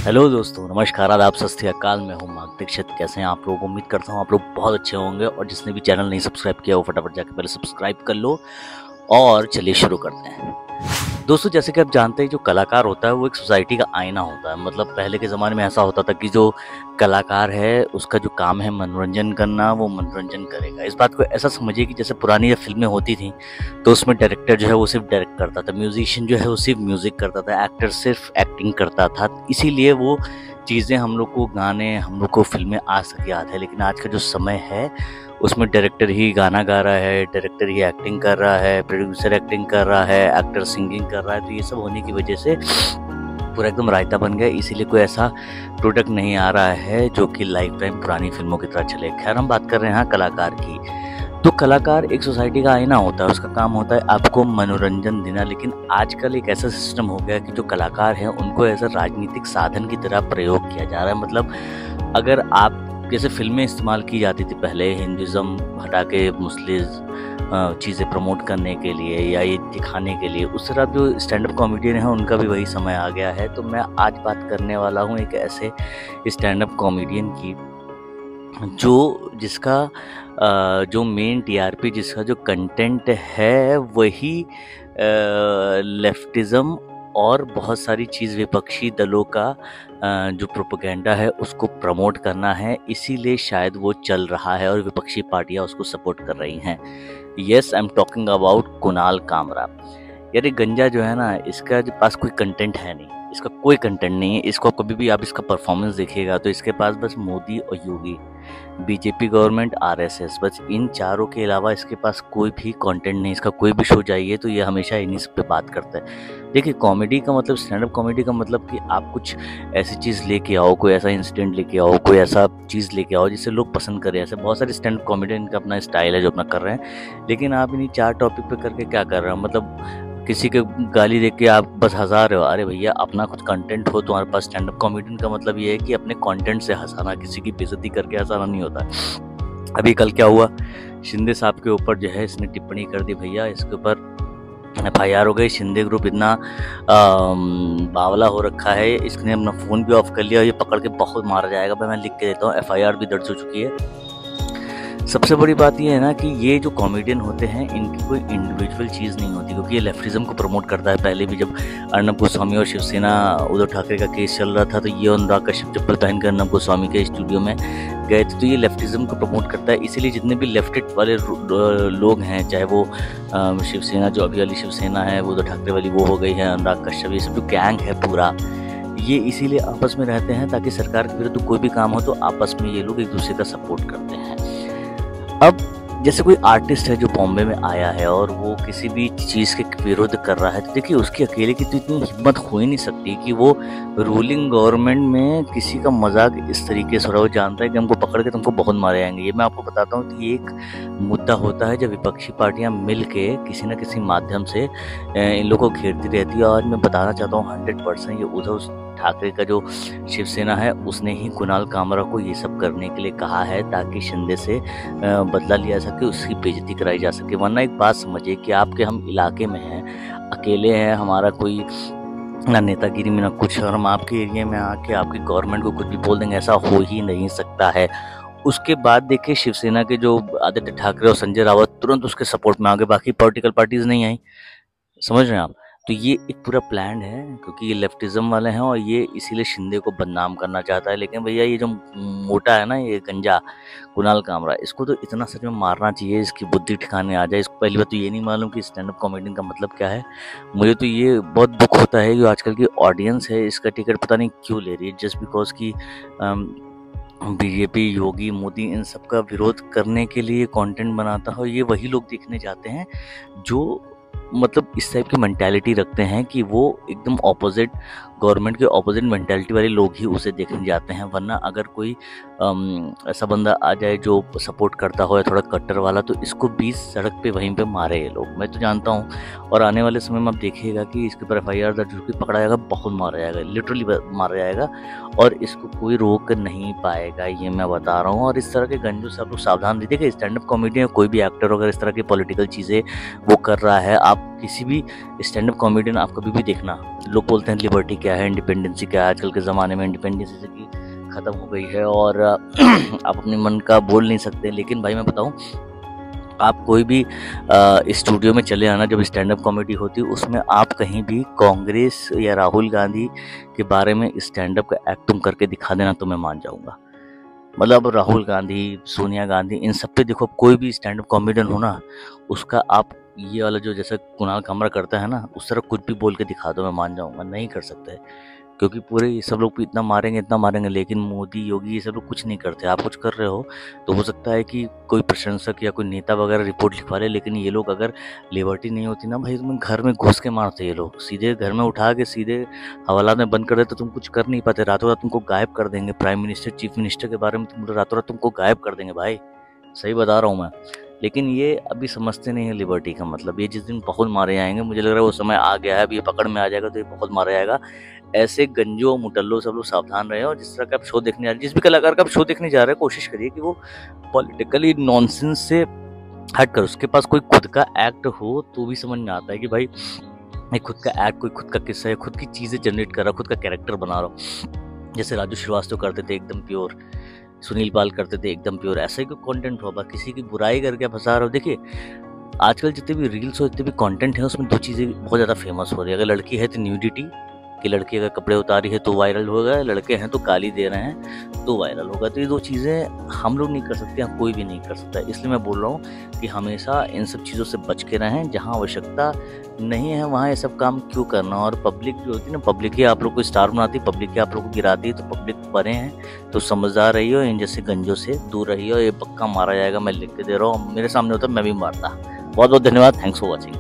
Hello दोस्तों, नमस्कार, आदाब, सत श्री अकाल। मैं हूं मार्क दीक्षित। कैसे हैं आप लोग? उम्मीद करता हूं आप लोग बहुत अच्छे होंगे। और जिसने भी चैनल नहीं सब्सक्राइब किया वो फटाफट जाकर पहले सब्सक्राइब कर लो। और चलिए शुरू करते हैं। दोस्तों, जैसे कि आप जानते हैं, जो कलाकार होता है वो एक सोसाइटी का आईना होता है। मतलब पहले के ज़माने में ऐसा होता था कि जो कलाकार है उसका जो काम है मनोरंजन करना, वो मनोरंजन करेगा। इस बात को ऐसा समझिए कि जैसे पुरानी जब फिल्में होती थी तो उसमें डायरेक्टर जो है वो सिर्फ डायरेक्ट करता था, म्यूजिशियन जो है वो सिर्फ म्यूज़िक करता था, एक्टर सिर्फ एक्टिंग करता था। इसीलिए वो चीज़ें हम लोग को, गाने हम लोग को फिल्में आज तक याद है। लेकिन आज का जो समय है उसमें डायरेक्टर ही गाना गा रहा है, डायरेक्टर ही एक्टिंग कर रहा है, प्रोड्यूसर एक्टिंग कर रहा है, एक्टर सिंगिंग कर रहा है। तो ये सब होने की वजह से पूरा एकदम रायता बन गया। इसीलिए कोई ऐसा प्रोडक्ट नहीं आ रहा है जो कि लाइफ टाइम पुरानी फिल्मों की तरह चले। खैर, हम बात कर रहे हैं कलाकार की। तो कलाकार एक सोसाइटी का आईना होता है। उसका काम होता है आपको मनोरंजन देना। लेकिन आजकल एक ऐसा सिस्टम हो गया कि जो कलाकार हैं उनको एज अ राजनीतिक साधन की तरह प्रयोग किया जा रहा है। मतलब अगर आप, जैसे फिल्में इस्तेमाल की जाती थी पहले हिंदुज़म हटा के मुस्लिम चीज़ें प्रमोट करने के लिए या ये दिखाने के लिए, उस तरह जो स्टैंड अप कॉमेडियन है उनका भी वही समय आ गया है। तो मैं आज बात करने वाला हूँ एक ऐसे स्टैंड अप कॉमेडियन की जिसका जो मेन टीआरपी, जिसका जो कंटेंट है वही लेफ्टिज़म और बहुत सारी चीज़ विपक्षी दलों का जो प्रोपेगेंडा है उसको प्रमोट करना है। इसीलिए शायद वो चल रहा है और विपक्षी पार्टियां उसको सपोर्ट कर रही हैं। Yes, I am talking about Kunal Kamra. यार ये गंजा जो है ना, इसका जो पास कोई कंटेंट है नहीं, इसका कोई कंटेंट नहीं है। इसको कभी भी आप इसका परफॉर्मेंस देखिएगा तो इसके पास बस मोदी और योगी, बीजेपी गवर्नमेंट, आरएसएस, बस इन चारों के अलावा इसके पास कोई भी कंटेंट नहीं। इसका कोई भी शो जाइए तो ये हमेशा इन्हीं सब पे बात करता है। देखिए, कॉमेडी का मतलब, स्टैंड अप कॉमेडी का मतलब कि आप कुछ ऐसी चीज़ लेके आओ, कोई ऐसा इंसिडेंट लेके आओ, कोई ऐसा चीज़ लेके आओ जिससे लोग पसंद करें। ऐसे बहुत सारे स्टैंड अप कॉमेडियन का अपना स्टाइल है जो अपना कर रहे हैं। लेकिन आप इन्हीं चार टॉपिक पे करके क्या कर रहे हो? मतलब किसी के गाली देख के आप बस हंसा रहे हो। अरे भैया, अपना कुछ कंटेंट हो तुम्हारे पास। स्टैंड अप कॉमेडियन का मतलब ये है कि अपने कंटेंट से हंसाना, किसी की बेइज्जती करके हंसाना नहीं होता। अभी कल क्या हुआ, शिंदे साहब के ऊपर जो है इसने टिप्पणी कर दी। भैया, इसके ऊपर FIR हो गई। शिंदे ग्रुप इतना बावला हो रखा है, इसने अपना फ़ोन भी ऑफ कर लिया। ये पकड़ के बहुत मारा जाएगा। भाई मैं लिख के देता हूँ, FIR भी दर्ज हो चुकी है। सबसे बड़ी बात ये है ना कि ये जो कॉमेडियन होते हैं इनकी कोई इंडिविजुअल चीज़ नहीं होती, क्योंकि ये लेफ्टिज्म को प्रमोट करता है। पहले भी जब अर्नब गोस्वामी और शिवसेना उद्धव ठाकरे का केस चल रहा था तो ये अनुराग कश्यप चप्पल पहन कर अर्नब गोस्वामी के स्टूडियो में गए थे। तो ये लेफ्टिज्म को प्रमोट करता है। इसीलिए जितने भी लेफ्टिस्ट वाले लोग हैं, चाहे वो शिवसेना, जो अभी वाली शिवसेना है, वो उद्धव ठाकरे वाली वो हो गई है, अनुराग कश्यप, ये सब जो गैंग है पूरा, ये इसीलिए आपस में रहते हैं ताकि सरकार के विरुद्ध कोई भी काम हो तो आपस में ये लोग एक दूसरे का सपोर्ट करते हैं। अब जैसे कोई आर्टिस्ट है जो बॉम्बे में आया है और वो किसी भी चीज़ के विरोध कर रहा है, तो देखिए उसकी अकेले की तो इतनी हिम्मत हो ही नहीं सकती कि वो रूलिंग गवर्नमेंट में किसी का मजाक इस तरीके से हो रहा है। वो जानता है कि हमको पकड़ के तुमको बहुत मारे जाएंगे। ये मैं आपको बताता हूँ कि ये एक मुद्दा होता है जब विपक्षी पार्टियां मिल के किसी न किसी माध्यम से इन लोगों को घेरती रहती है। और मैं बताना चाहता हूँ 100% ये उद्धव ठाकरे का जो शिवसेना है उसने ही कुणाल कामरा को ये सब करने के लिए कहा है ताकि शिंदे से बदला लिया सके, उसकी बेइज्जती कराई जा सके। वरना एक बात समझिए कि आपके हम इलाके में हैं, अकेले हैं, हमारा कोई ना नेतागिरी में ना कुछ, और हम आपके एरिया में आके आपकी गवर्नमेंट को कुछ भी बोल देंगे, ऐसा हो ही नहीं सकता है। उसके बाद देखिए शिवसेना के जो आदित्य ठाकरे और संजय रावत तुरंत उसके सपोर्ट में आ गए, बाकी पॉलिटिकल पार्टीज नहीं आई। समझ रहे हैं आप? तो ये एक पूरा प्लान है, क्योंकि ये लेफ्टिज्म वाले हैं और ये इसीलिए शिंदे को बदनाम करना चाहता है। लेकिन भैया, ये जो मोटा है ना, ये गंजा कुणाल कामरा, इसको तो इतना सच में मारना चाहिए, इसकी बुद्धि ठिकाने आ जाए। इसको पहली बात तो ये नहीं मालूम कि स्टैंड अप कॉमेडियन का मतलब क्या है। मुझे तो ये बहुत दुख होता है कि आजकल की ऑडियंस है इसका टिकट पता नहीं क्यों ले रही है, जस्ट बिकॉज की बीजेपी, योगी, मोदी, इन सब का विरोध करने के लिए कंटेंट बनाता है। ये वही लोग देखने जाते हैं जो मतलब इस टाइप की मेंटालिटी रखते हैं कि वो एकदम ऑपोजिट, गवर्नमेंट के ऑपोजिट मेंटालिटी वाले लोग ही उसे देखने जाते हैं। वरना अगर कोई ऐसा बंदा आ जाए जो सपोर्ट करता हो या थोड़ा कट्टर वाला, तो इसको 20 सड़क पे वहीं पे मारे ये लोग, मैं तो जानता हूँ। और आने वाले समय में आप देखिएगा कि इसके ऊपर FIR दर्ज होकर पकड़ा जाएगा, बहुत मारा जाएगा, लिटरली मारा जाएगा, और इसको कोई रोक नहीं पाएगा, ये मैं बता रहा हूँ। और इस तरह के गंजों से आप लोग सावधान दीजिएगा। स्टैंड अप कॉमेडियन, कोई भी एक्टर अगर इस तरह की पॉलिटिकल चीज़ें वो कर रहा है, आप किसी भी स्टैंड अप कॉमेडियन आप कभी भी देखना, लोग बोलते हैं लिबर्टी क्या है, इंडिपेंडेंसी क्या है। आजकल के ज़माने में इंडिपेंडेंसी की ख़त्म हो गई है और आप अपने मन का बोल नहीं सकते। लेकिन भाई मैं बताऊं, आप कोई भी स्टूडियो में चले आना, जब स्टैंड अप कॉमेडी होती है उसमें आप कहीं भी कांग्रेस या राहुल गांधी के बारे में स्टैंड अप का एक्ट तुम करके दिखा देना तो मैं मान जाऊंगा। मतलब राहुल गांधी, सोनिया गांधी, इन सब पे देखो, कोई भी स्टैंड अप कॉमेडियन हो ना, उसका आप ये वाला जो जैसे कुणाल कामरा करता है ना, उस तरह कुछ भी बोल के दिखा दो मैं मान जाऊंगा। नहीं कर सकते, क्योंकि पूरे ये सब लोग भी इतना मारेंगे, लेकिन मोदी, योगी, ये सब लोग कुछ नहीं करते। आप कुछ कर रहे हो तो हो सकता है कि कोई प्रशंसक या कोई नेता वगैरह रिपोर्ट लिखवा ले, लेकिन ये लोग अगर लिबर्टी नहीं होती ना भाई, तुम्हें घर में घुस के मारते। ये लोग सीधे घर में उठा के सीधे हवालात में बंद कर दे तो तुम कुछ कर नहीं पाते। रातों रात तुमको गायब कर देंगे। प्राइम मिनिस्टर, चीफ मिनिस्टर के बारे में तुम रातों रात तुमको गायब कर देंगे भाई, सही बता रहा हूँ मैं। लेकिन ये अभी समझते नहीं है लिबर्टी का मतलब। ये जिस दिन बहुत मारे जाएंगे, मुझे लग रहा है वो समय आ गया है, अब ये पकड़ में आ जाएगा तो ये बहुत मारा जाएगा। ऐसे गंजो मुटल्लो सब लोग सावधान रहे। और जिस तरह का आप शो देखने जा रहे हैं, जिस भी कलाकार का आप शो देखने जा रहे हैं, कोशिश करिए कि वो पॉलिटिकली नॉनसेंस से हट कर उसके पास कोई खुद का एक्ट हो, तो भी समझ में आता है कि भाई एक खुद का एक्ट, कोई खुद का किस्सा है, खुद की चीज़ें जनरेट कर रहा, खुद का कैरेक्टर बना रहा। जैसे राजू श्रीवास्तव करते थे एकदम प्योर, सुनील पाल करते थे एकदम प्योर। ऐसा ही कोई कंटेंट हो, किसी की बुराई करके फंसा रहे हो। देखिए आजकल जितने भी रील्स हो, जितने भी कंटेंट है, उसमें दो चीज़ें बहुत ज़्यादा फेमस हो रही है। अगर लड़की है तो न्यूडिटी, कि लड़की अगर कपड़े उतारी है तो वायरल होगा, लड़के हैं तो गाली दे रहे हैं तो वायरल होगा। तो ये दो चीज़ें हम लोग नहीं कर सकते, हम कोई भी नहीं कर सकता। इसलिए मैं बोल रहा हूँ कि हमेशा इन सब चीज़ों से बच के रहें। जहाँ आवश्यकता नहीं है वहाँ ये सब काम क्यों करना। और पब्लिक जो होती है ना, पब्लिक ही आप लोग को स्टार बनाती है, पब्लिक ही आप लोग को गिराती है। तो पब्लिक परे हैं तो समझदार रहिए, इन जैसे गंजों से दूर रहिए। ये पक्का मारा जाएगा, मैं लिख के दे रहा हूँ। मेरे सामने होता मैं भी मारता। बहुत बहुत धन्यवाद, थैंक्स फॉर वॉचिंग।